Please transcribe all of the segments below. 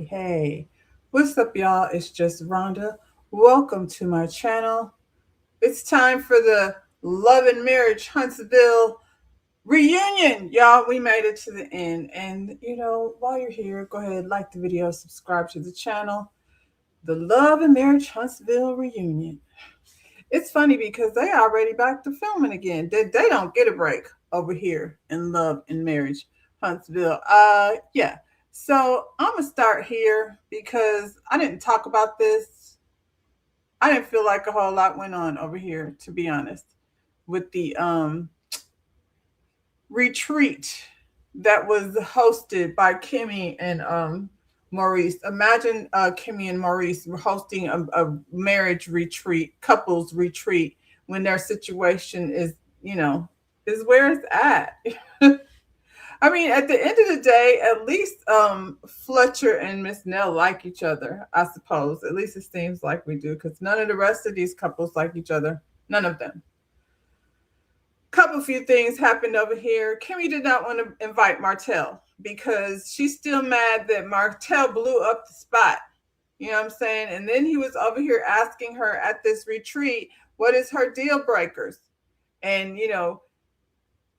Hey. What's up, y'all? It's just Rhonda. Welcome to my channel. It's time for the Love and Marriage Huntsville reunion. Y'all, we made it to the end. And, while you're here, go ahead, like the video, subscribe to the channel. The Love and Marriage Huntsville reunion. It's funny because they already back to filming again. They don't get a break over here in Love and Marriage Huntsville. Yeah. So I'm gonna start here because I didn't talk about this. I didn't feel like a whole lot went on over here, to be honest, with the retreat that was hosted by Kimmy and Maurice. Imagine Kimmy and Maurice hosting a marriage retreat, couples retreat, when their situation is where it's at. I mean, at the end of the day, at least Fletcher and Miss Nell like each other, I suppose. At least it seems like we do, because none of the rest of these couples like each other. None of them. Few things happened over here. Kimmy did not want to invite Martell because she's still mad that Martell blew up the spot. You know what I'm saying? And then he was over here asking her at this retreat, what is her deal breakers? And,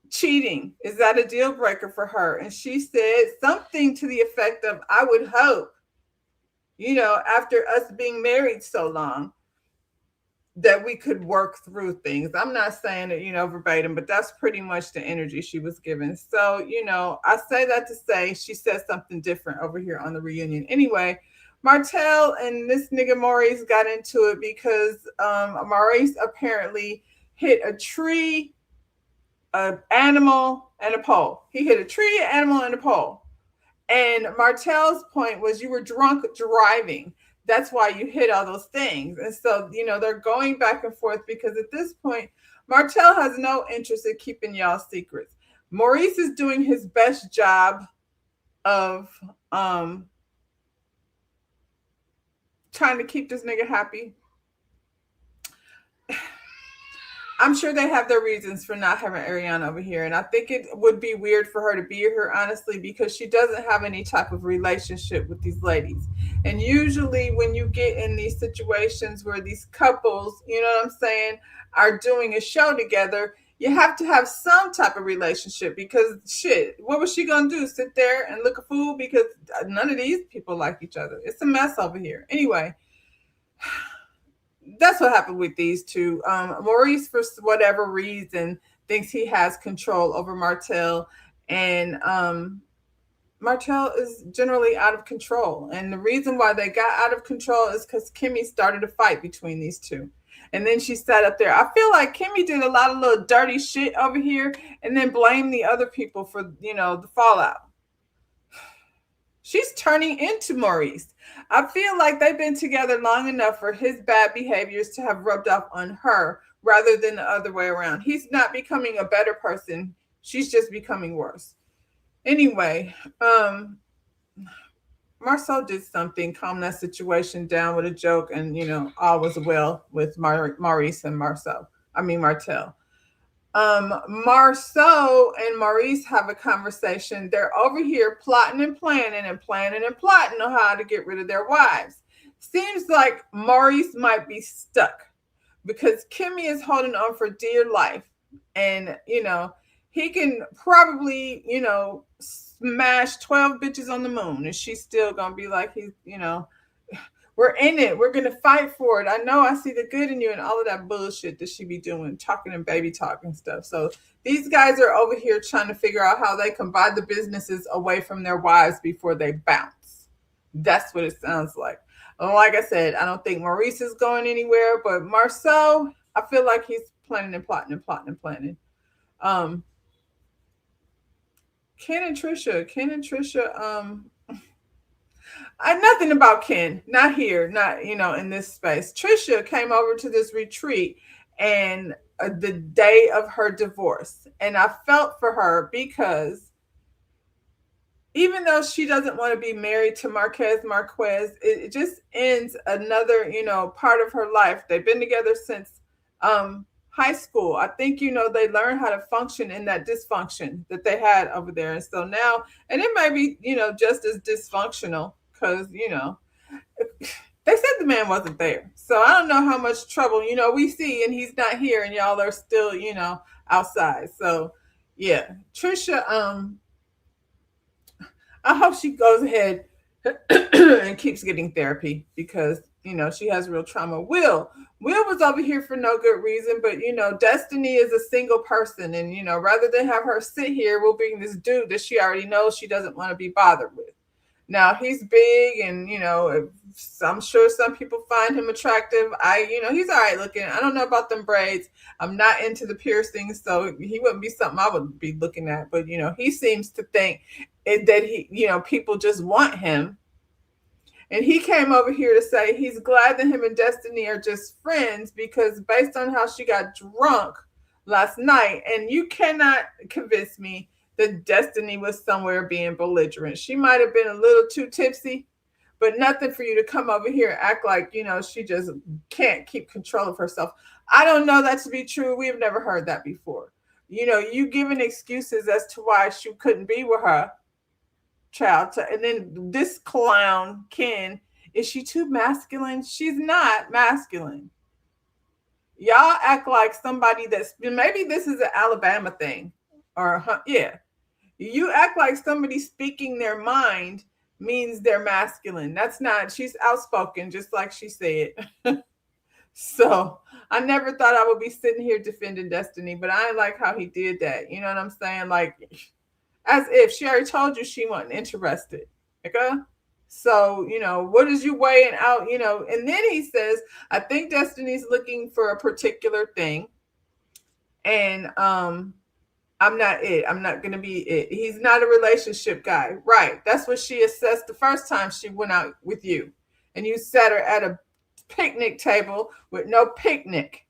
cheating, is that a deal breaker for her? And she said something to the effect of, I would hope, after us being married so long, that we could work through things. I'm not saying it, verbatim, but that's pretty much the energy she was given. So, I say that to say she said something different over here on the reunion. Anyway, Martell and this nigga Maurice got into it because Maurice apparently hit a tree, an animal, and a pole. He hit a tree, an animal, and a pole. And Martell's point was, you were drunk driving. That's why you hit all those things. And so, they're going back and forth because at this point, Martell has no interest in keeping y'all secrets. Maurice is doing his best job of trying to keep this nigga happy. I'm sure they have their reasons for not having Ariana over here. And I think it would be weird for her to be here, honestly, because she doesn't have any type of relationship with these ladies. And usually when you get in these situations where these couples, are doing a show together, you have to have some type of relationship because shit, what was she going to do? Sit there and look a fool? Because none of these people like each other. It's a mess over here. Anyway. That's what happened with these two. Maurice, for whatever reason, thinks he has control over Martell, and Martell is generally out of control. And the reason why they got out of control is because Kimmy started a fight between these two. And then she sat up there. I feel like Kimmy did a lot of little dirty shit over here and then blamed the other people for, the fallout. She's turning into Maurice. I feel like they've been together long enough for his bad behaviors to have rubbed off on her rather than the other way around. He's not becoming a better person. She's just becoming worse. Anyway, Marcel did something, calm that situation down with a joke, and, all was well with Maurice and Martell. Marceau and Maurice have a conversation. They're over here plotting and planning on how to get rid of their wives. Seems like Maurice might be stuck because Kimmy is holding on for dear life. And, he can probably, smash 12 bitches on the moon and she's still going to be like, We're in it. We're gonna fight for it. I know I see the good in you, and all of that bullshit that she be doing, talking and baby talk and stuff. So these guys are over here trying to figure out how they can buy the businesses away from their wives before they bounce. That's what it sounds like. And like I said, I don't think Maurice is going anywhere, but Marcel, I feel like he's planning and plotting and plotting and planning. Um, Ken and Trisha, I nothing about Ken, not here, not in this space. Trisha came over to this retreat and the day of her divorce, and I felt for her because even though she doesn't want to be married to Marquez, it just ends another, part of her life. They've been together since high school. I think, they learn how to function in that dysfunction that they had over there. And so now, and it may be, just as dysfunctional because, they said the man wasn't there. So I don't know how much trouble, we see and he's not here and y'all are still, outside. So yeah, Trisha, I hope she goes ahead and keeps getting therapy because she has real trauma. Will was over here for no good reason, but Destiny is a single person, and rather than have her sit here, we'll bring this dude that she already knows she doesn't want to be bothered with. Now he's big, and I'm sure some people find him attractive. He's all right looking. I don't know about them braids. I'm not into the piercings, so he wouldn't be something I would be looking at. But he seems to think that people just want him. And he came over here to say he's glad that him and Destiny are just friends because based on how she got drunk last night, and you cannot convince me that Destiny was somewhere being belligerent. She might have been a little too tipsy, but nothing for you to come over here and act like, she just can't keep control of herself. I don't know that to be true. We've never heard that before. You giving excuses as to why she couldn't be with her child. And then this clown, Ken, is she too masculine? She's not masculine. Y'all act like somebody that's, maybe this is an Alabama thing. Or, yeah. You act like somebody speaking their mind means they're masculine. That's not, she's outspoken, just like she said. So I never thought I would be sitting here defending Destiny, but I like how he did that. You know what I'm saying? Like, as if she already told you she wasn't interested. Okay? So, what is you weighing out, and then he says, I think Destiny's looking for a particular thing. And I'm not it. I'm not going to be it. He's not a relationship guy. Right. That's what she assessed the first time she went out with you. And you sat her at a picnic table with no picnic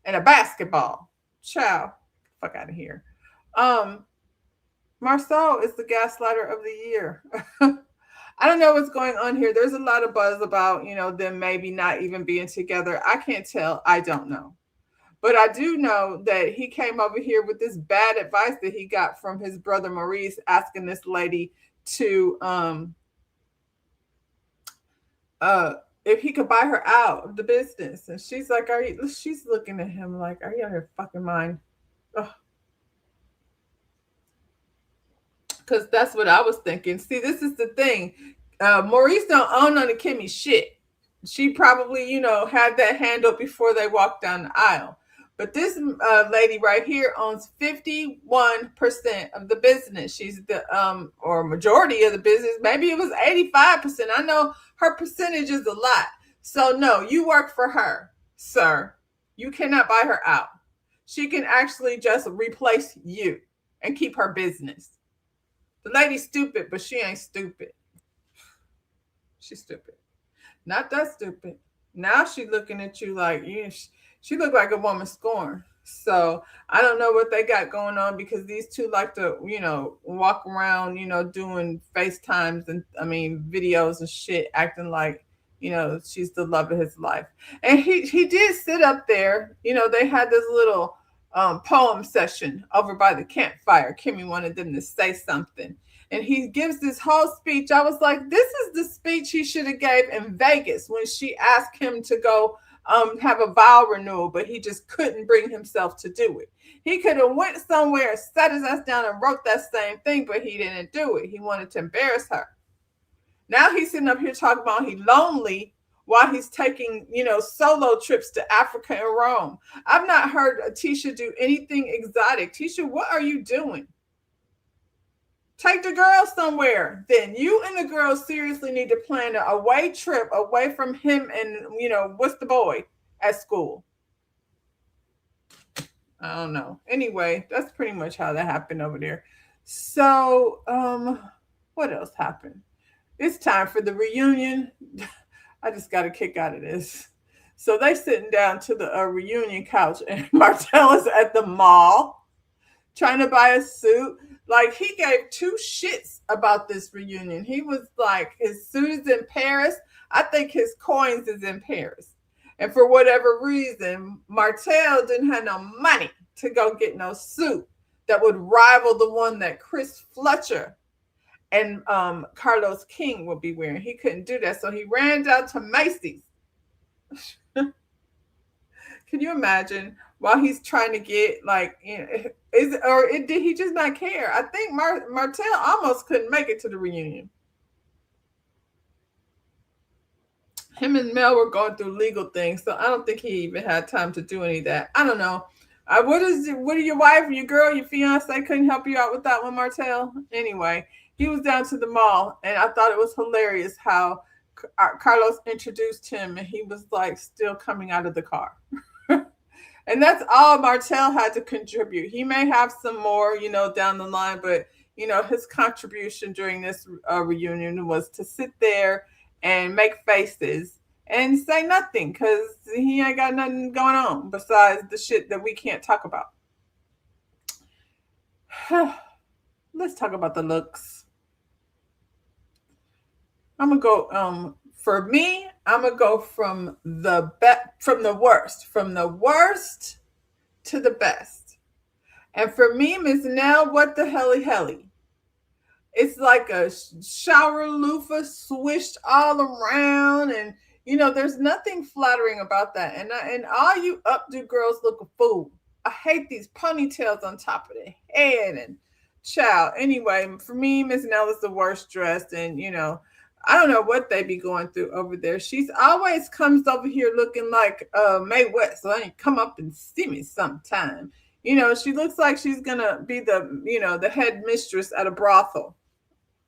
and a basketball. Ciao. Fuck out of here. Marcel is the gaslighter of the year. I don't know what's going on here. There's a lot of buzz about, them maybe not even being together. I can't tell. I don't know. But I do know that he came over here with this bad advice that he got from his brother Maurice, asking this lady to if he could buy her out of the business. And she's like, she's looking at him like, are you out of your fucking mind? Because that's what I was thinking. See, this is the thing. Maurice don't own none of Kimmy's shit. She probably, had that handle before they walked down the aisle. But this lady right here owns 51% of the business. She's the or majority of the business. Maybe it was 85%. I know her percentage is a lot. So no, you work for her, sir. You cannot buy her out. She can actually just replace you and keep her business. The lady's stupid, but she ain't stupid. She's stupid. Not that stupid. Now she's looking at you like, she looked like a woman scorned. So I don't know what they got going on because these two like to, walk around, doing FaceTimes and videos and shit, acting like, she's the love of his life. And he did sit up there. They had this little poem session over by the campfire. Kimmy wanted them to say something. And he gives this whole speech. I was like, this is the speech he should have gave in Vegas when she asked him to go have a vow renewal, but he just couldn't bring himself to do it. He could have went somewhere and sat his ass down and wrote that same thing, but he didn't do it. He wanted to embarrass her. Now he's sitting up here talking about he's lonely while he's taking, solo trips to Africa and Rome. I've not heard Tisha do anything exotic. Tisha, what are you doing? Take the girls somewhere. Then you and the girls seriously need to plan an away trip away from him and, what's the boy at school. I don't know. Anyway, that's pretty much how that happened over there. So, what else happened? It's time for the reunion. I just got a kick out of this. So they sitting down to the reunion couch, and Martell is at the mall trying to buy a suit. Like, he gave two shits about this reunion. He was like, his suit is in Paris. I think his coins is in Paris. And for whatever reason, Martell didn't have no money to go get no suit that would rival the one that Chris Fletcher and Carlos King would be wearing. He couldn't do that. So he ran down to Macy's. Can you imagine while he's trying to get did he just not care? I think Martell almost couldn't make it to the reunion. Him and Mel were going through legal things, so I don't think he even had time to do any of that. I don't know. What are your wife, your girl, your fiance couldn't help you out with that one, Martell? Anyway, he was down to the mall, and I thought it was hilarious how Carlos introduced him, and he was like still coming out of the car. And that's all Martell had to contribute. He may have some more, down the line, but, his contribution during this reunion was to sit there and make faces and say nothing because he ain't got nothing going on besides the shit that we can't talk about. Let's talk about the looks. I'm gonna go. For me, I'm gonna go from the worst to the best. And for me, Miss Nell, what the helly? It's like a shower loofah swished all around, and there's nothing flattering about that. And all you updo girls look a fool. I hate these ponytails on top of their head and child. Anyway, for me, Miss Nell is the worst dressed, and I don't know what they be going through over there. She's always comes over here looking like Mae West. So I need come up and see me sometime. She looks like she's gonna be the head mistress at a brothel.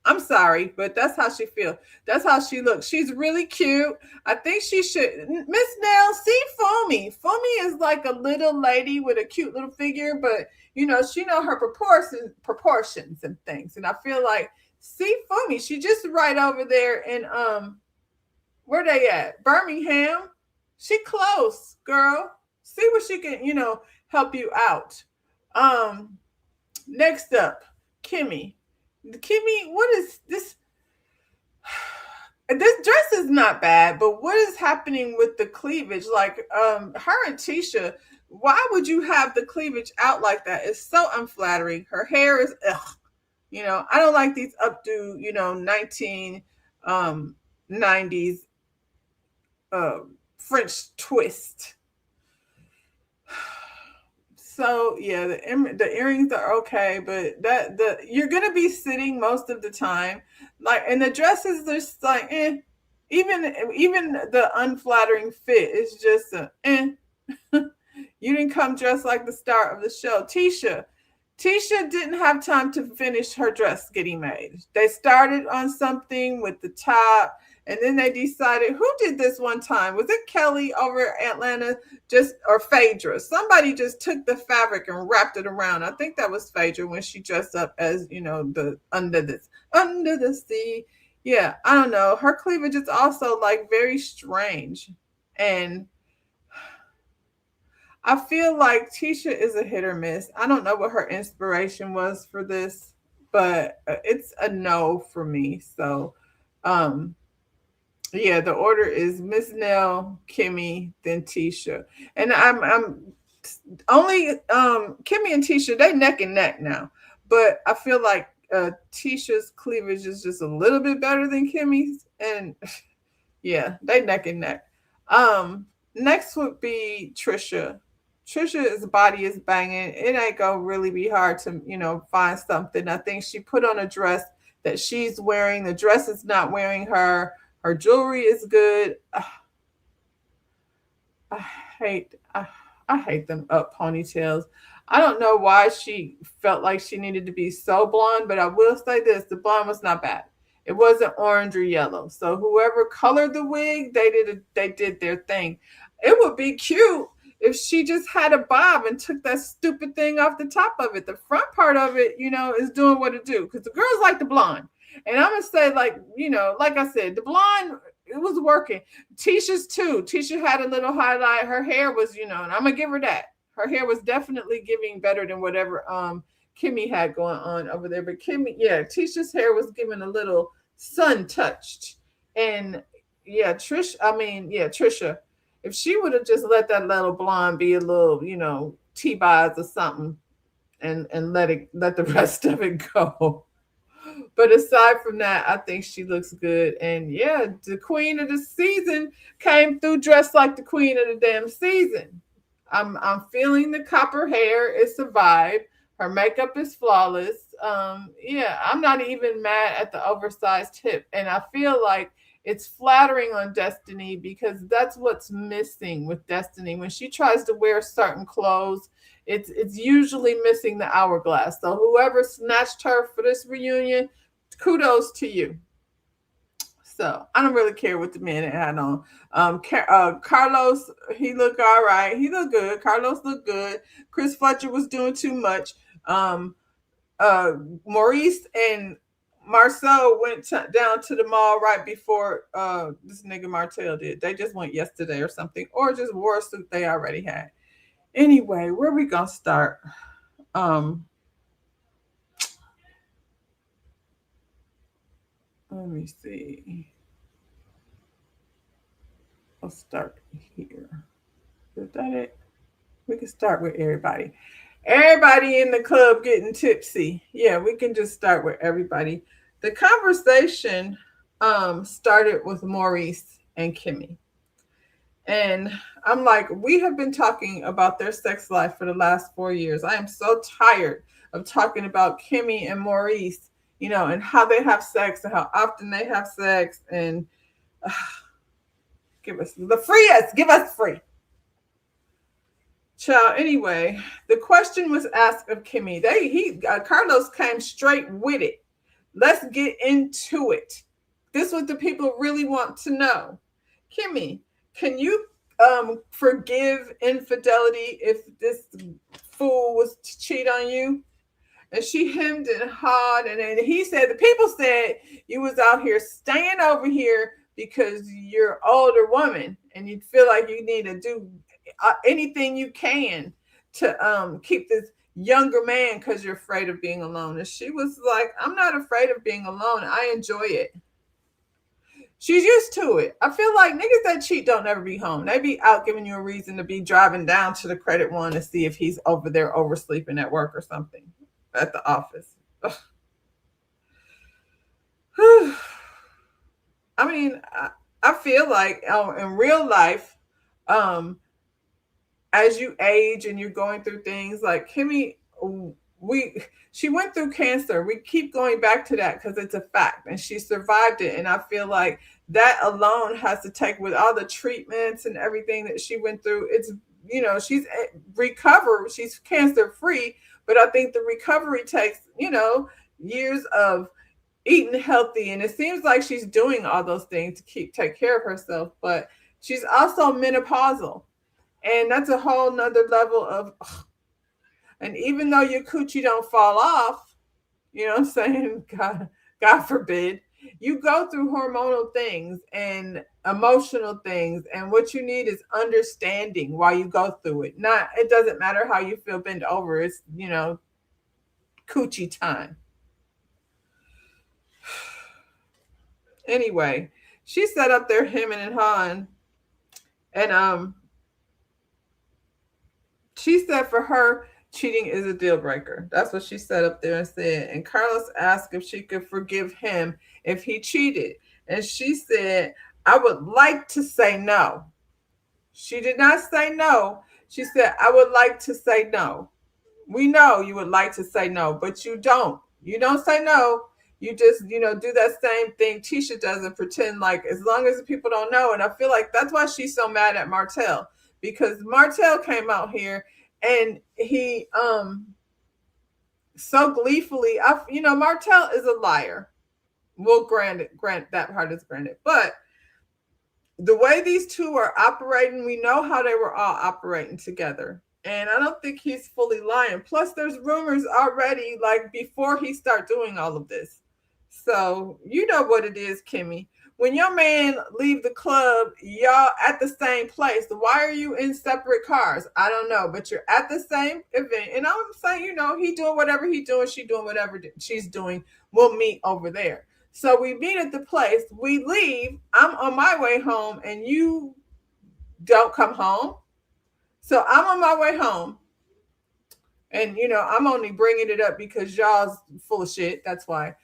I'm sorry, but that's how she feels. That's how she looks. She's really cute. I think she should. Miss Nell, see Foamy. Foamy is like a little lady with a cute little figure, but she know her proportions and things. And I feel like see Foamy, she just right over there in where they at? Birmingham. She close, girl. See what she can, help you out. Next up, Kimmy. Kimmy, what is this? This dress is not bad, but what is happening with the cleavage? Like, her and Tisha, why would you have the cleavage out like that? It's so unflattering. Her hair is, ugh. I don't like these updo, 1990s French twist. So yeah, the earrings are okay, but you're gonna be sitting most of the time, like, and the dresses are just like, eh. Even the unflattering fit is just eh. You didn't come dressed like the star of the show, Tisha. Tisha didn't have time to finish her dress getting made. They started on something with the top, and then they decided, who did this one time? Was it Kelly over Atlanta? Or Phaedra? Somebody just took the fabric and wrapped it around. I think that was Phaedra when she dressed up as, the under the sea. Yeah, I don't know. Her cleavage is also like very strange. And I feel like Tisha is a hit or miss. I don't know what her inspiration was for this, but it's a no for me. So, yeah, the order is Miss Nell, Kimmy, then Tisha. And I'm only Kimmy and Tisha, they neck and neck now. But I feel like Tisha's cleavage is just a little bit better than Kimmy's. And they neck and neck. Next would be Trisha. Trisha's body is banging. It ain't gonna really be hard to, find something. I think she put on a dress that she's wearing. The dress is not wearing her. Her jewelry is good. I hate I hate them up ponytails. I don't know why she felt like she needed to be so blonde, but I will say this: the blonde was not bad. It wasn't orange or yellow. So whoever colored the wig, they did their thing. It would be cute if she just had a bob and took that stupid thing off the top of it. The front part of it, is doing what it do. Because the girls like the blonde. And I'm gonna say, like, like I said, the blonde, it was working. Tisha's too. Tisha had a little highlight. Her hair was, and I'm gonna give her that. Her hair was definitely giving better than whatever Kimmy had going on over there. But Kimmy, yeah, Tisha's hair was giving a little sun touched. And yeah, Trisha, if she would have just let that little blonde be a little, T-Boz or something, and let the rest of it go. But aside from that, I think she looks good. And yeah, the queen of the season came through dressed like the queen of the damn season. I'm feeling the copper hair. It's a vibe. Her makeup is flawless. Yeah, I'm not even mad at the oversized hip. And I feel like it's flattering on Destiny because that's what's missing with Destiny. When she tries to wear certain clothes, it's usually missing the hourglass. So whoever snatched her for this reunion, kudos to you. So I don't really care what the man had on. Carlos, he looked all right. He looked good. Carlos looked good. Chris Fletcher was doing too much. Um, Maurice and Marcel went down to the mall right before this nigga Martell did. They just went yesterday or something, or just wore a suit they already had. Anyway, where we gonna start? Um, Let me see. I'll start here. Is that it? We can start with everybody. Everybody in the club getting tipsy. Yeah, we can just start with everybody. The conversation started with Maurice and Kimmy. And I'm like, we have been talking about their sex life for the last 4 years. I am so tired of talking about Kimmy and Maurice, and how they have sex and how often they have sex. And give us the free us, give us free. Child, anyway, the question was asked of Kimmy. Carlos came straight with it. Let's get into it. This is what the people really want to know. Kimmy, can you forgive infidelity if this fool was to cheat on you? And she hemmed and hawed, and then he said, the people said you was out here staying over here because you're an older woman and you feel like you need to do anything you can to keep this younger man because you're afraid of being alone. And she was like, I'm not afraid of being alone. I enjoy it. She's used to it. I feel like niggas that cheat don't ever be home. They be out giving you a reason to be driving down to the credit one to see if he's over there oversleeping at work or something at the office. I mean, I feel like in real life, as you age and you're going through things like Kimmy, she went through cancer. We keep going back to that because it's a fact, and she survived it. And I feel like that alone has to take, with all the treatments and everything that she went through. It's she's recovered. She's cancer free, but I think the recovery takes years of eating healthy, and it seems like she's doing all those things to take care of herself. But she's also menopausal, and that's a whole nother level of. And even though your coochie don't fall off, you know what I'm saying? God forbid, you go through hormonal things and emotional things. And what you need is understanding why you go through it. It doesn't matter how you feel bent over. It's, coochie time. Anyway, she sat up there hemming and hawing. And she said for her, cheating is a deal breaker. That's what she said up there and said. And Carlos asked if she could forgive him if he cheated. And she said, I would like to say no. She did not say no. She said, I would like to say no. We know you would like to say no, but you don't. You don't say no. You just, do that same thing Tisha does and pretend like as long as the people don't know. And I feel like that's why she's so mad at Martell. because Martell came out here and he so gleefully, Martell is a liar. We'll grant that part is granted. But the way these two are operating, we know how they were all operating together. And I don't think he's fully lying. Plus, there's rumors already, like before he start doing all of this. So you know what it is, Kimmy. When your man leave the club, y'all at the same place. Why are you in separate cars? I don't know, but you're at the same event. And I'm saying, he doing whatever he doing, she doing whatever she's doing. We'll meet over there. So we meet at the place. We leave. I'm on my way home, and you don't come home. So I'm on my way home, and I'm only bringing it up because y'all's full of shit. That's why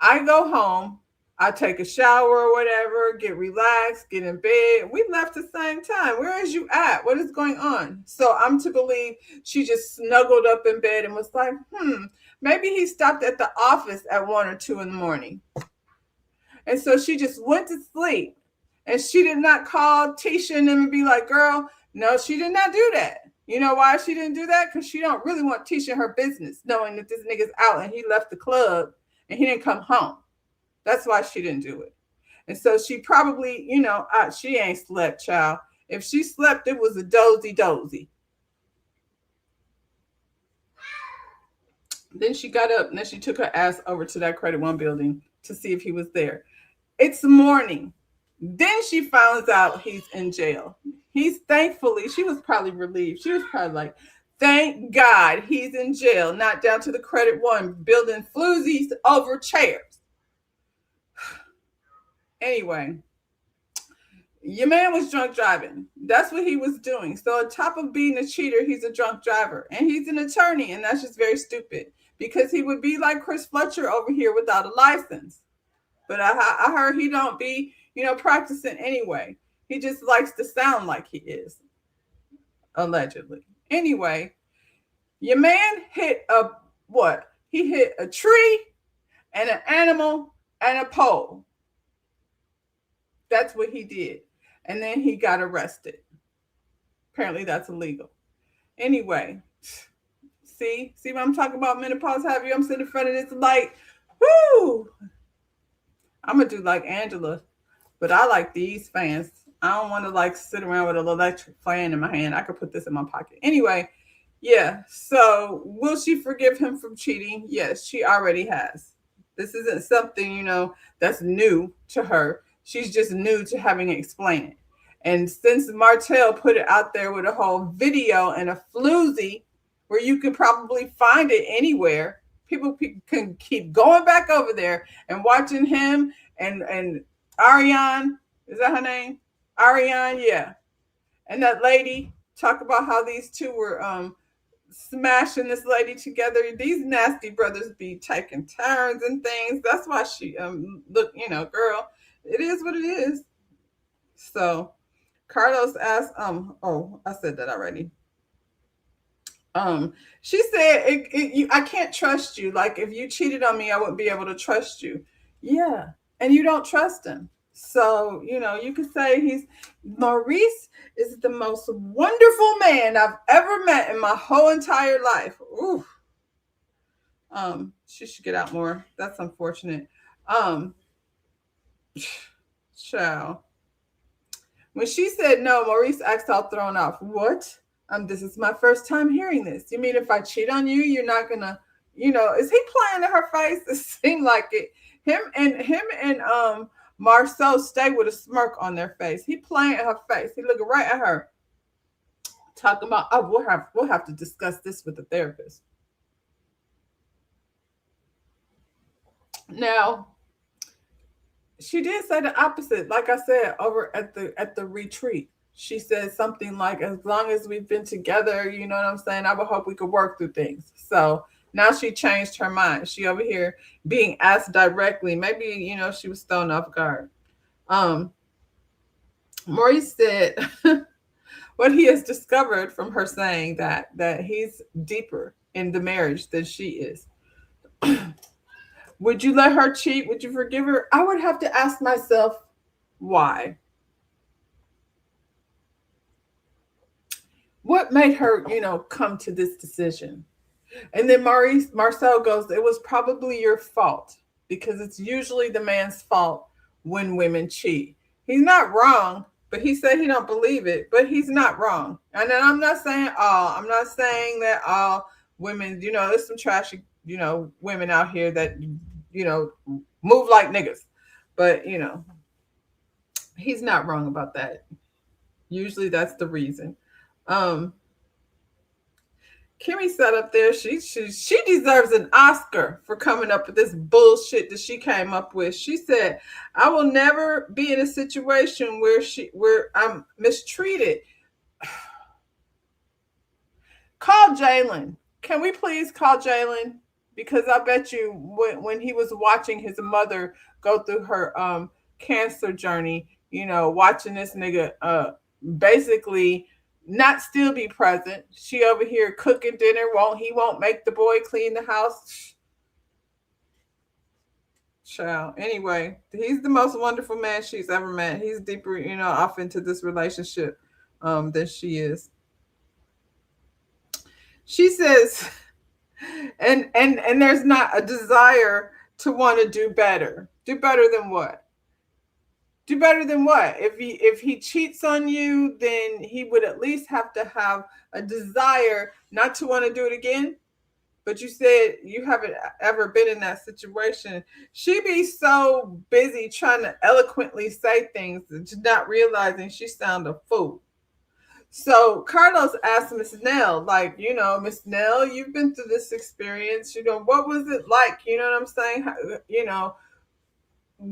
I go home. I take a shower or whatever, get relaxed, get in bed. We left the same time. Where is you at? What is going on? So I'm to believe she just snuggled up in bed and was like, maybe he stopped at the office at 1 or 2 in the morning. And so she just went to sleep. And she did not call Tisha and them and be like, girl, no, she did not do that. You know why she didn't do that? Because she don't really want Tisha in her business, knowing that this nigga's out and he left the club and he didn't come home. That's why she didn't do it. And so she probably, she ain't slept, child. If she slept, it was a dozy. Then she got up and then she took her ass over to that Credit One building to see if he was there. It's morning. Then she finds out he's in jail. Thankfully, she was probably relieved. She was probably like, thank God he's in jail, not down to the Credit One building floozies over chairs. Anyway, your man was drunk driving. That's what he was doing. So on top of being a cheater, he's a drunk driver. And he's an attorney, and that's just very stupid. Because he would be like Chris Fletcher over here without a license. But I heard he don't be, practicing anyway. He just likes to sound like he is. Allegedly. Anyway, your man hit what? He hit a tree and an animal and a pole. That's what he did. And then he got arrested. Apparently that's illegal. Anyway, see what I'm talking about? Menopause have you? I'm sitting in front of this light. Woo! I'm going to do like Angela, but I like these fans. I don't want to sit around with an electric fan in my hand. I could put this in my pocket. Anyway, yeah. So will she forgive him from cheating? Yes, she already has. This isn't something, that's new to her. She's just new to having it explained. And since Martell put it out there with a whole video and a floozy where you could probably find it anywhere, people can keep going back over there and watching him and Ariane. Is that her name? Ariane, yeah. And that lady talk about how these two were smashing this lady together. These nasty brothers be taking turns and things. That's why she look, girl, it is what it is. So Carlos asked, I said that already. She said, I can't trust you. Like if you cheated on me, I wouldn't be able to trust you. Yeah. And you don't trust him. So, you could say Maurice is the most wonderful man I've ever met in my whole entire life. Ooh. She should get out more. That's unfortunate. Child. When she said no, Maurice acts all thrown off. What? This is my first time hearing this. You mean if I cheat on you, you're not gonna, is he playing in her face? It seemed like it. Him and Marceau stay with a smirk on their face. He playing at her face. He looking right at her, talking about, we'll have to discuss this with the therapist. Now, she did say the opposite. Like I said, over at the retreat, she said something like, as long as we've been together, you know what I'm saying? I would hope we could work through things. So now she changed her mind. She over here being asked directly. Maybe, she was thrown off guard. Maurice said what he has discovered from her saying that he's deeper in the marriage than she is. Would you let her cheat? Would you forgive her? I would have to ask myself why. What made her, come to this decision? And then Marcel goes, it was probably your fault because it's usually the man's fault when women cheat. He's not wrong, but he said he don't believe it, but he's not wrong. And then I'm not saying all. I'm not saying that all women, there's some trashy, women out here that, you know, move like niggas. But, he's not wrong about that. Usually that's the reason. Um, Kimmy sat up there. She deserves an Oscar for coming up with this bullshit that she came up with. She said, "I will never be in a situation where I'm mistreated." Call Jalen. Can we please call Jalen? Because I bet you when he was watching his mother go through her cancer journey, watching this nigga basically not still be present. She over here cooking dinner. Won't make the boy clean the house. Child. Anyway, he's the most wonderful man she's ever met. He's deeper, off into this relationship than she is. She says, and there's not a desire to want to do better. Do better than what? Do better than what? If he cheats on you, then he would at least have to have a desire not to want to do it again. But you said you haven't ever been in that situation. She be so busy trying to eloquently say things, not realizing she sound a fool. So Carlos asked Miss Nell, like, Miss Nell, you've been through this experience. What was it like? You know what I'm saying?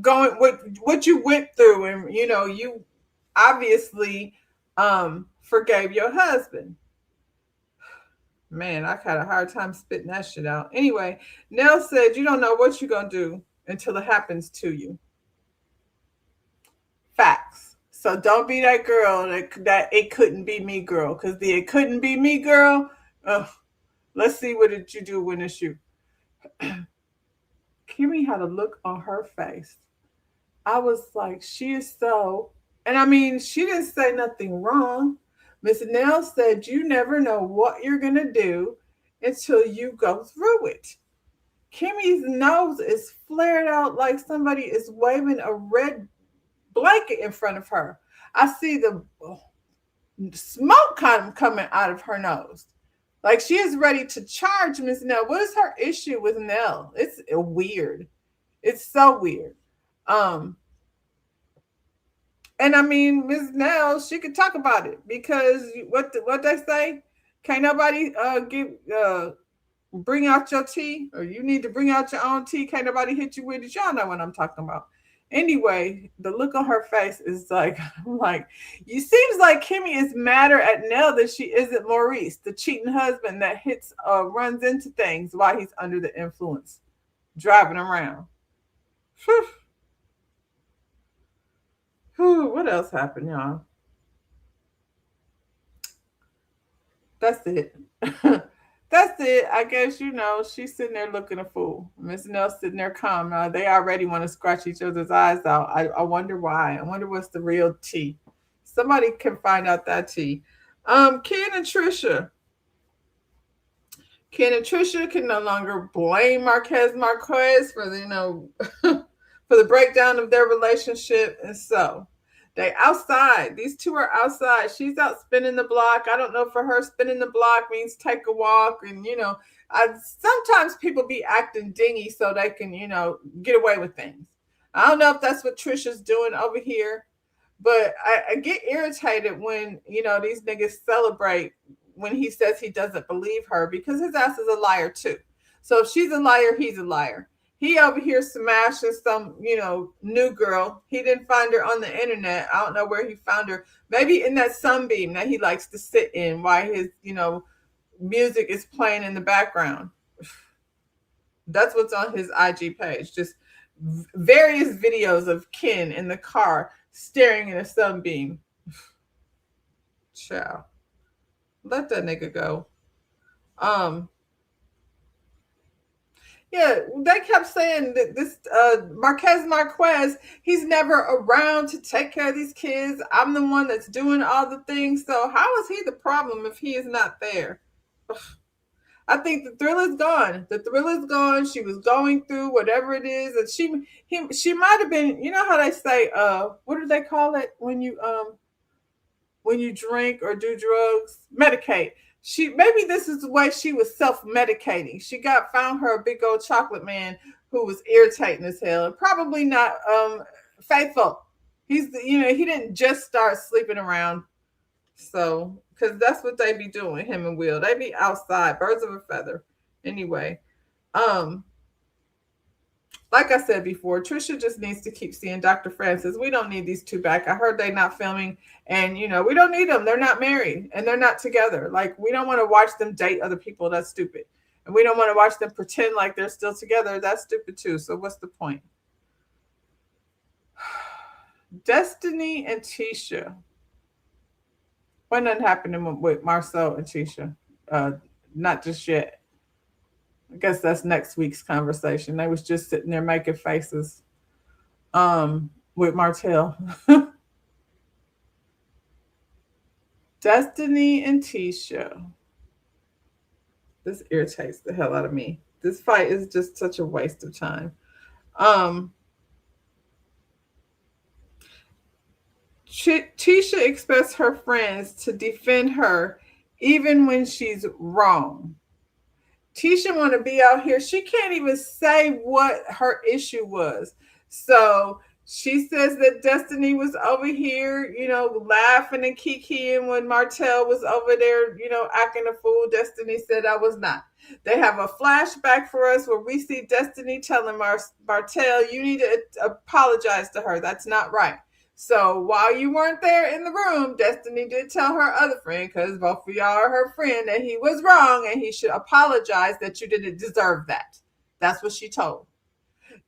Going what you went through, and you obviously forgave your husband. Man, I had a hard time spitting that shit out. Anyway, Nell said, you don't know what you're gonna do until it happens to you. Facts. So don't be that girl that it couldn't be me girl, because the it couldn't be me girl. Let's see what did you do when it's you. Kimmy had a look on her face. I was like, she is so, and I mean, she didn't say nothing wrong. Miss Nell said, you never know what you're gonna do until you go through it. Kimmy's nose is flared out like somebody is waving a red blanket in front of her. I see the smoke kind of coming out of her nose. Like she is ready to charge Miss Nell. What is her issue with Nell? It's weird. It's so weird. Um, and I mean, Miss Nell, she could talk about it because what they say, can't nobody bring out your tea, or you need to bring out your own tea. Can't nobody hit you with it. Y'all know what I'm talking about. Anyway, the look on her face is like, you seems like Kimmy is madder at Nell than she is at Maurice, the cheating husband that runs into things while he's under the influence, driving around. Whew, what else happened, y'all? That's it. That's it. I guess she's sitting there looking a fool. Miss Nell sitting there calm. They already want to scratch each other's eyes out. I wonder why. I wonder what's the real tea. Somebody can find out that tea. Ken and Trisha. Ken and Trisha can no longer blame Marquez for the for the breakdown of their relationship, and so they outside. These two are outside. She's out spinning the block. I don't know, for her, spinning the block means take a walk. And, sometimes people be acting dingy so they can, get away with things. I don't know if that's what Trisha's doing over here, but I get irritated when, these niggas celebrate when he says he doesn't believe her, because his ass is a liar too. So if she's a liar, he's a liar. He over here smashing some, new girl. He didn't find her on the internet. I don't know where he found her. Maybe in that sunbeam that he likes to sit in while his, music is playing in the background. That's what's on his IG page. Just various videos of Ken in the car staring in a sunbeam. Ciao. Let that nigga go. Yeah, they kept saying that this Marquez, he's never around to take care of these kids. I'm the one that's doing all the things. So how is he the problem if he is not there? I think the thrill is gone. The thrill is gone. She was going through whatever it is, and she might have been. You know how they say, what do they call it when you drink or do drugs, medicate. She maybe this is the way she was self-medicating. She got found her a big old chocolate man who was irritating as hell and probably not faithful. He didn't just start sleeping around. So because that's what they be doing, him and Will. They be outside, birds of a feather. Anyway, um, like I said before, Trisha just needs to keep seeing Dr. Francis. We don't need these two back. I heard they not filming, and we don't need them. They're not married and they're not together. Like we don't want to watch them date other people. That's stupid. And we don't want to watch them pretend like they're still together. That's stupid too. So what's the point? Destiny and Tisha. Why nothing happening with Marcel and Tisha? Not just yet. I guess that's next week's conversation. They was just sitting there making faces with Martell. Destiny and Tisha. This irritates the hell out of me. This fight is just such a waste of time. Tisha expects her friends to defend her even when she's wrong. Tisha want to be out here. She can't even say what her issue was. So she says that Destiny was over here, laughing and kikiing when Martell was over there, acting a fool. Destiny said I was not. They have a flashback for us where we see Destiny telling Martell, you need to apologize to her. That's not right. So while you weren't there in the room, Destiny did tell her other friend, because both of y'all are her friend, that he was wrong and he should apologize, that you didn't deserve that. That's what she told.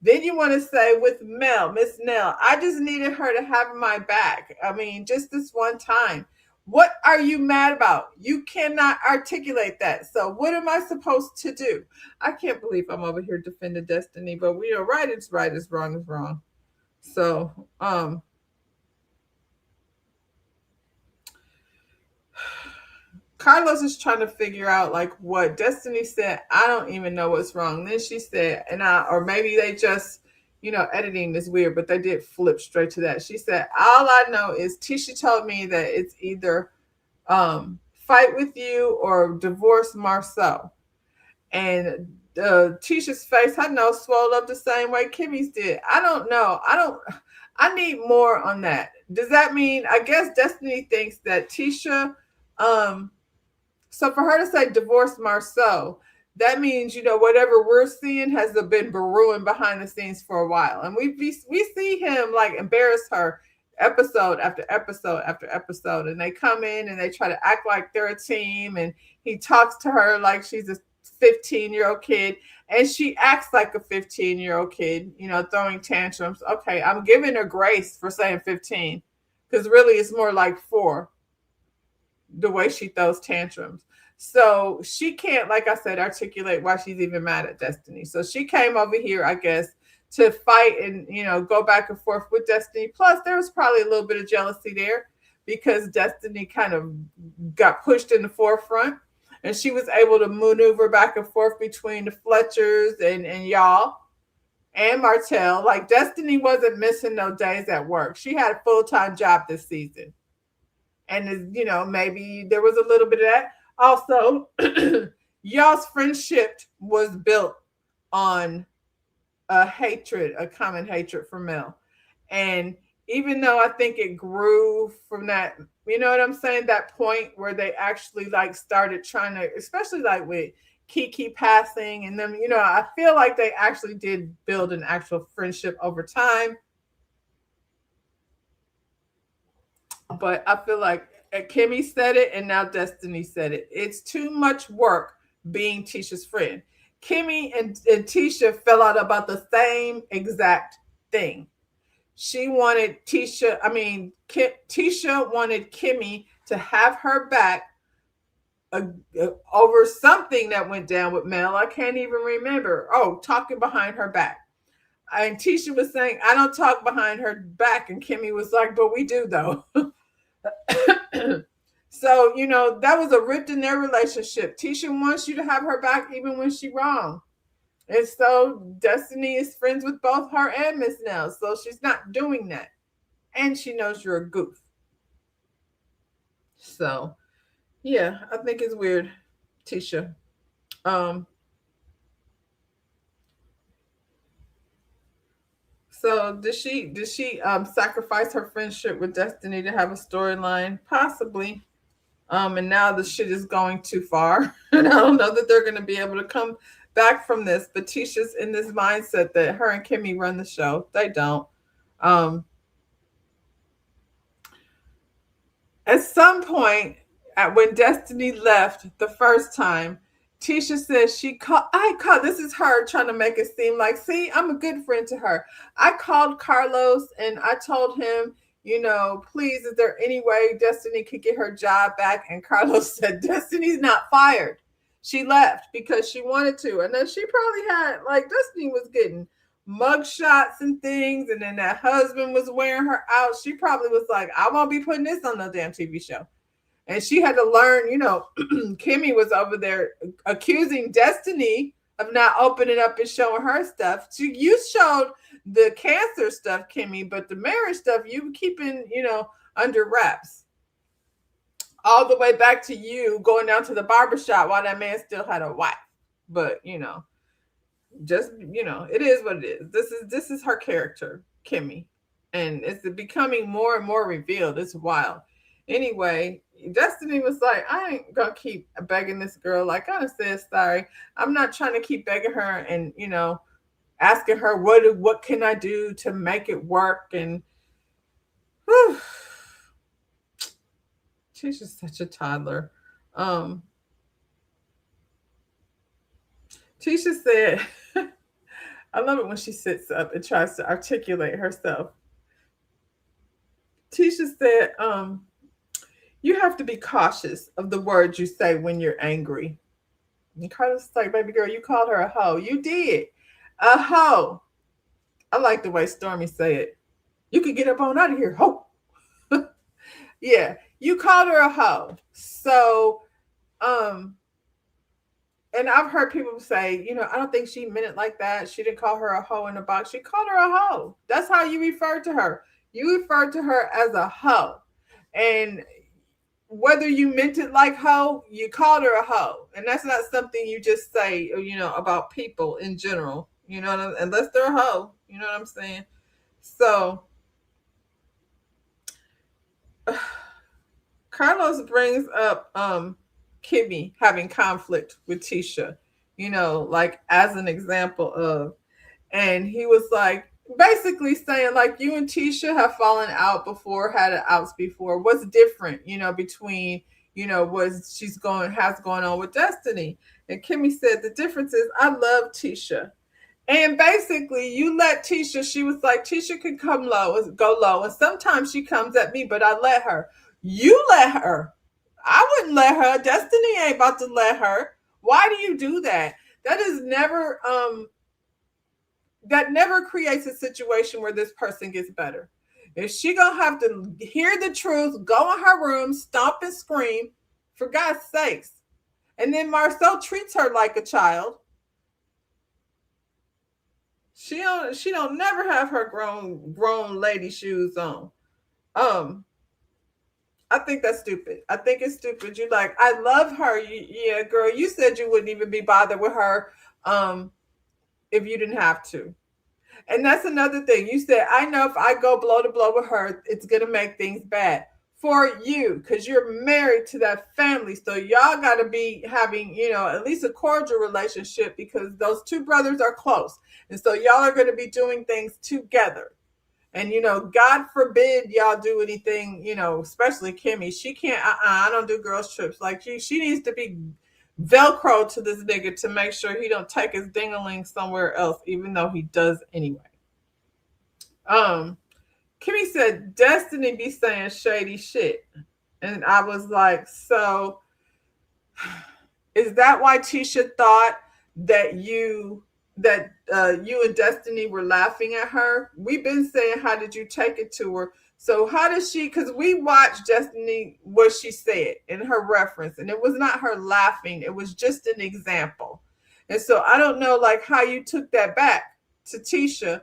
Then you want to say with Miss Nell, I just needed her to have my back. I mean, just this one time. What are you mad about? You cannot articulate that. So what am I supposed to do? I can't believe I'm over here defending Destiny, but right is right, is wrong is wrong. So, Carlos is trying to figure out like what Destiny said. I don't even know what's wrong. Then she said, or maybe they just, editing is weird, but they did flip straight to that. She said, all I know is Tisha told me that it's either fight with you or divorce Marcel. And Tisha's face, I know, swelled up the same way Kimmy's did. I don't know. I need more on that. Does that mean, I guess Destiny thinks that Tisha, so for her to say divorce Marceau, that means, whatever we're seeing has been brewing behind the scenes for a while. And we see him like embarrass her episode after episode after episode. And they come in and they try to act like they're a team. And he talks to her like she's a 15-year-old kid. And she acts like a 15-year-old kid, throwing tantrums. Okay, I'm giving her grace for saying 15. Because really it's more like 4. The way she throws tantrums. So she can't, like I said, articulate why she's even mad at Destiny. So she came over here, I guess, to fight and, go back and forth with Destiny. Plus, there was probably a little bit of jealousy there because Destiny kind of got pushed in the forefront and she was able to maneuver back and forth between the Fletchers and y'all and Martell. Like Destiny wasn't missing no days at work. She had a full-time job this season. And, maybe there was a little bit of that. Also, y'all's friendship was built on a common hatred for Mel. And even though I think it grew from that, you know what I'm saying? That point where they actually like started trying to, especially like with Kiki passing and them, I feel like they actually did build an actual friendship over time. But I feel like Kimmy said it and now Destiny said it. It's too much work being Tisha's friend. Kimmy and Tisha fell out about the same exact thing. She wanted Tisha wanted Kimmy to have her back uh, over something that went down with Mel. I can't even remember. Oh, talking behind her back. And Tisha was saying, I don't talk behind her back. And Kimmy was like, but we do though. So, that was a rift in their relationship. Tisha wants you to have her back even when she's wrong. And so Destiny is friends with both her and Miss Nell. So she's not doing that. And she knows you're a goof. So yeah, I think it's weird, Tisha. Um, so did she sacrifice her friendship with Destiny to have a storyline? Possibly. And now the shit is going too far. And I don't know that they're gonna be able to come back from this. But Tisha's in this mindset that her and Kimmy run the show. They don't. Um, at some point, when Destiny left the first time, Tisha says I called, this is her trying to make it seem like, see, I'm a good friend to her. I called Carlos and I told him, please, is there any way Destiny could get her job back? And Carlos said, Destiny's not fired. She left because she wanted to. And then she probably had, like, Destiny was getting mug shots and things. And then that husband was wearing her out. She probably was like, I won't be putting this on no damn TV show. And she had to learn, Kimmy was over there accusing Destiny of not opening up and showing her stuff. So you showed the cancer stuff, Kimmy, but the marriage stuff you were keeping, under wraps. All the way back to you going down to the barbershop while that man still had a wife. But, just, it is what it is. This is her character, Kimmy. And it's becoming more and more revealed. It's wild. Anyway, Destiny was like, I ain't gonna keep begging this girl. Like, I said sorry. I'm not trying to keep begging her and, asking her what can I do to make it work. And whew, she's just such a toddler. Tisha said, I love it when she sits up and tries to articulate herself. Tisha said, you have to be cautious of the words you say when you're angry. And Carlos is like, baby girl, you called her a hoe. You did. A hoe. I like the way Stormy said it. You could get up on out of here, hoe. Yeah, you called her a hoe. So, and I've heard people say, I don't think she meant it like that. She didn't call her a hoe in the box. She called her a hoe. That's how you referred to her. You referred to her as a hoe. And whether you meant it like hoe, you called her a hoe. And that's not something you just say, about people in general, unless they're a hoe, you know what I'm saying? So Carlos brings up Kimmy having conflict with Tisha, like as an example of, and he was like, basically saying like, you and Tisha have fallen out before, had outs before. What's different, between, what has going on with Destiny? And Kimmy said the difference is I love Tisha. And basically you let Tisha, she was like, Tisha can go low. And sometimes she comes at me, but I let her. You let her. I wouldn't let her. Destiny ain't about to let her. Why do you do that? That never creates a situation where this person gets better. If she gonna have to hear the truth, go in her room, stomp and scream, for God's sakes. And then Marcel treats her like a child. She don't never have her grown lady shoes on. I think that's stupid. I think it's stupid. You like, I love her. Yeah, girl, you said you wouldn't even be bothered with her if you didn't have to. And that's another thing. You said, I know if I go blow to blow with her, it's going to make things bad for you because you're married to that family. So y'all got to be having, at least a cordial relationship because those two brothers are close. And so y'all are going to be doing things together. And, God forbid y'all do anything, especially Kimmy. She can't, I don't do girls trips. Like she needs to be Velcro to this nigga to make sure he don't take his ding-a-ling somewhere else, even though he does anyway. Kimmy said, Destiny be saying shady shit. And I was like, so Is that why Tisha thought that you and Destiny were laughing at her? We've been saying, how did you take it to her? So how does she? Because we watched Destiny what she said in her reference, and it was not her laughing. It was just an example. And so I don't know, like how you took that back to Tisha.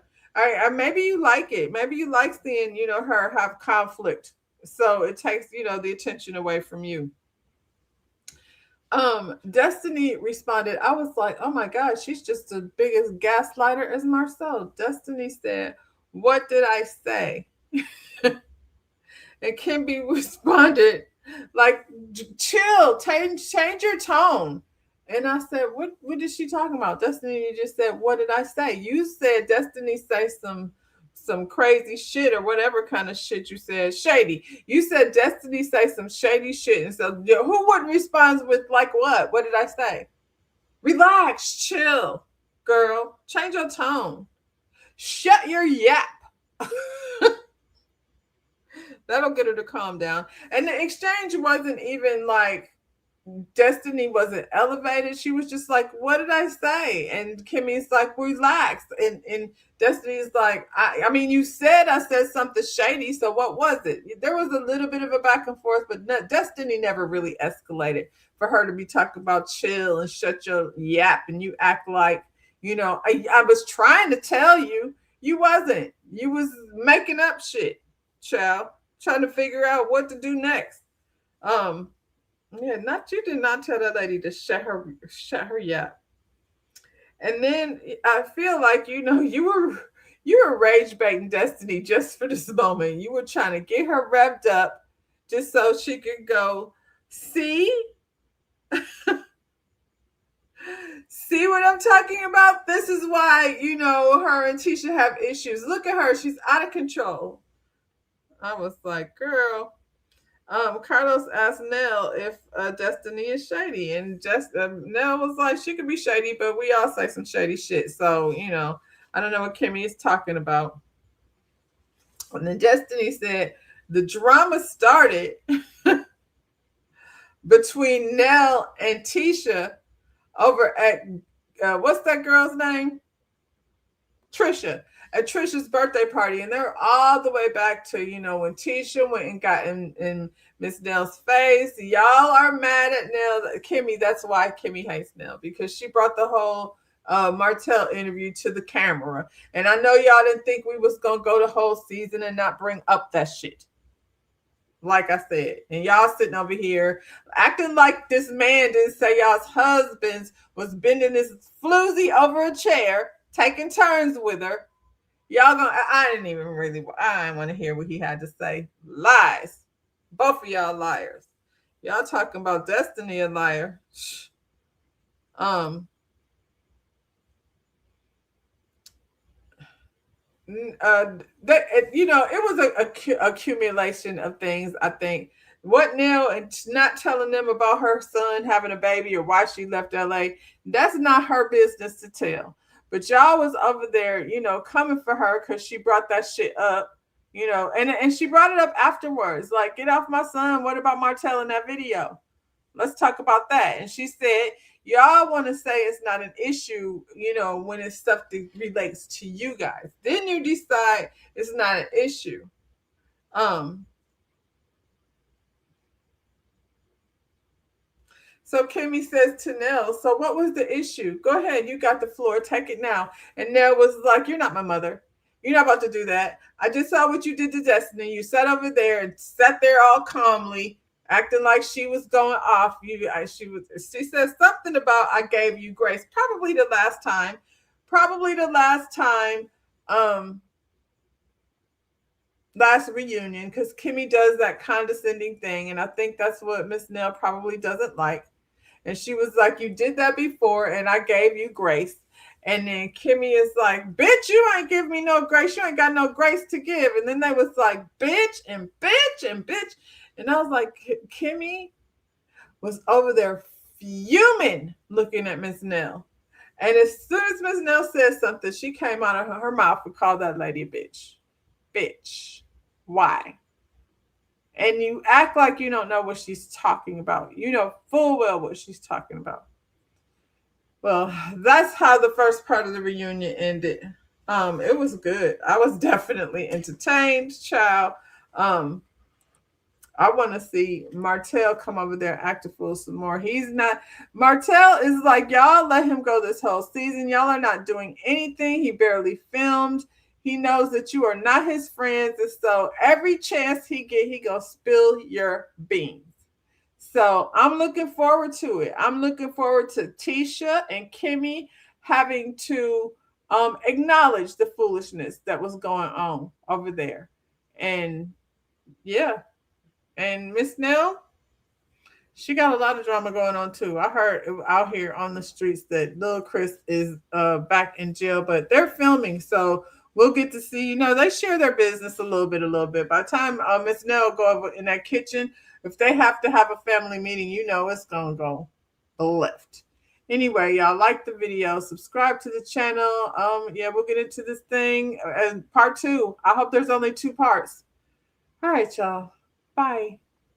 Maybe you like it. Maybe you like seeing her have conflict. So it takes the attention away from you. Destiny responded, I was like, oh my God, she's just the biggest gaslighter as Marcel. Destiny said, what did I say? And Kimby responded, like, chill, change your tone. And I said, what is she talking about? Destiny just said, what did I say? You said Destiny say some crazy shit or whatever kind of shit you said. Shady. You said Destiny say some shady shit. And so who wouldn't respond with like what? What did I say? Relax, chill, girl. Change your tone. Shut your yap. That'll get her to calm down. And the exchange wasn't even like Destiny wasn't elevated. She was just like, what did I say? And Kimmy's like, relax. And Destiny's like, I mean, you said I said something shady. So what was it? There was a little bit of a back and forth, but Destiny never really escalated for her to be talking about chill and shut your yap. And you act like, I was trying to tell you, you wasn't. You was making up shit, child, trying to figure out what to do next. Yeah, not you did not tell that lady to shut her yap. And then I feel like you were rage baiting Destiny just for this moment. You were trying to get her revved up just so she could go, see? See what I'm talking about? This is why, her and Tisha have issues. Look at her. She's out of control. I was like, girl. Carlos asked Nell if Destiny is shady, and Nell was like, she could be shady, but we all say some shady shit. So I don't know what Kimmy is talking about. And then Destiny said the drama started between Nell and Tisha over at what's that girl's name? Trisha. At Trisha's birthday party, and they're all the way back to when Tisha went and got in Miss Nell's face. Y'all are mad at Nell, Kimmy. That's why Kimmy hates Nell, because she brought the whole Martell interview to the camera, and I know y'all didn't think we was gonna go the whole season and not bring up that shit. Like I said, and y'all sitting over here acting like this man didn't say y'all's husbands was bending his floozy over a chair, taking turns with her. Y'all gonna, I didn't want to hear what he had to say. Lies. Both of y'all liars. Y'all talking about Destiny a liar. It was a accumulation of things. I think what Neil and not telling them about her son having a baby or why she left LA, that's not her business to tell. But y'all was over there, coming for her because she brought that shit up, and she brought it up afterwards. Like, get off my son. What about Martell in that video? Let's talk about that. And she said, y'all want to say it's not an issue, when it's stuff that relates to you guys. Then you decide it's not an issue. So Kimmy says to Nell, so what was the issue? Go ahead, you got the floor, take it now. And Nell was like, you're not my mother. You're not about to do that. I just saw what you did to Destiny. You sat over there and sat there all calmly, acting like she was going off. She said something about I gave you grace. Probably the last time. Last reunion, because Kimmy does that condescending thing, and I think that's what Miss Nell probably doesn't like. And she was like, you did that before, and I gave you grace. And then Kimmy is like, bitch, you ain't give me no grace. You ain't got no grace to give. And then they was like, bitch and bitch and bitch. And I was like, Kimmy was over there fuming looking at Miss Nell. And as soon as Miss Nell said something, she came out of her mouth and called that lady a bitch. Bitch. Why? and you act like you don't know what she's talking about. You know full well what she's talking about. Well, that's how the first part of the reunion ended. It was good. I was definitely entertained, child. Um, I want to see Martell come over there and act a fool some more. He's not. Martell is like, y'all let him go this whole season. Y'all are not doing anything. He barely filmed. He knows that you are not his friends, and so every chance he get, he gonna spill your beans. So I'm looking forward to it. I'm looking forward to Tisha and Kimmy having to acknowledge the foolishness that was going on over there. And yeah, and Miss Nell, she got a lot of drama going on too. I heard out here on the streets that Lil Chris is back in jail, but they're filming, so we'll get to see. You know, they share their business a little bit, a little bit. By the time Miss Nell go over in that kitchen, if they have to have a family meeting, you know it's gonna go left. Anyway, y'all like the video, subscribe to the channel. Yeah, we'll get into this thing and part two. I hope there's only two parts. All right, y'all. Bye.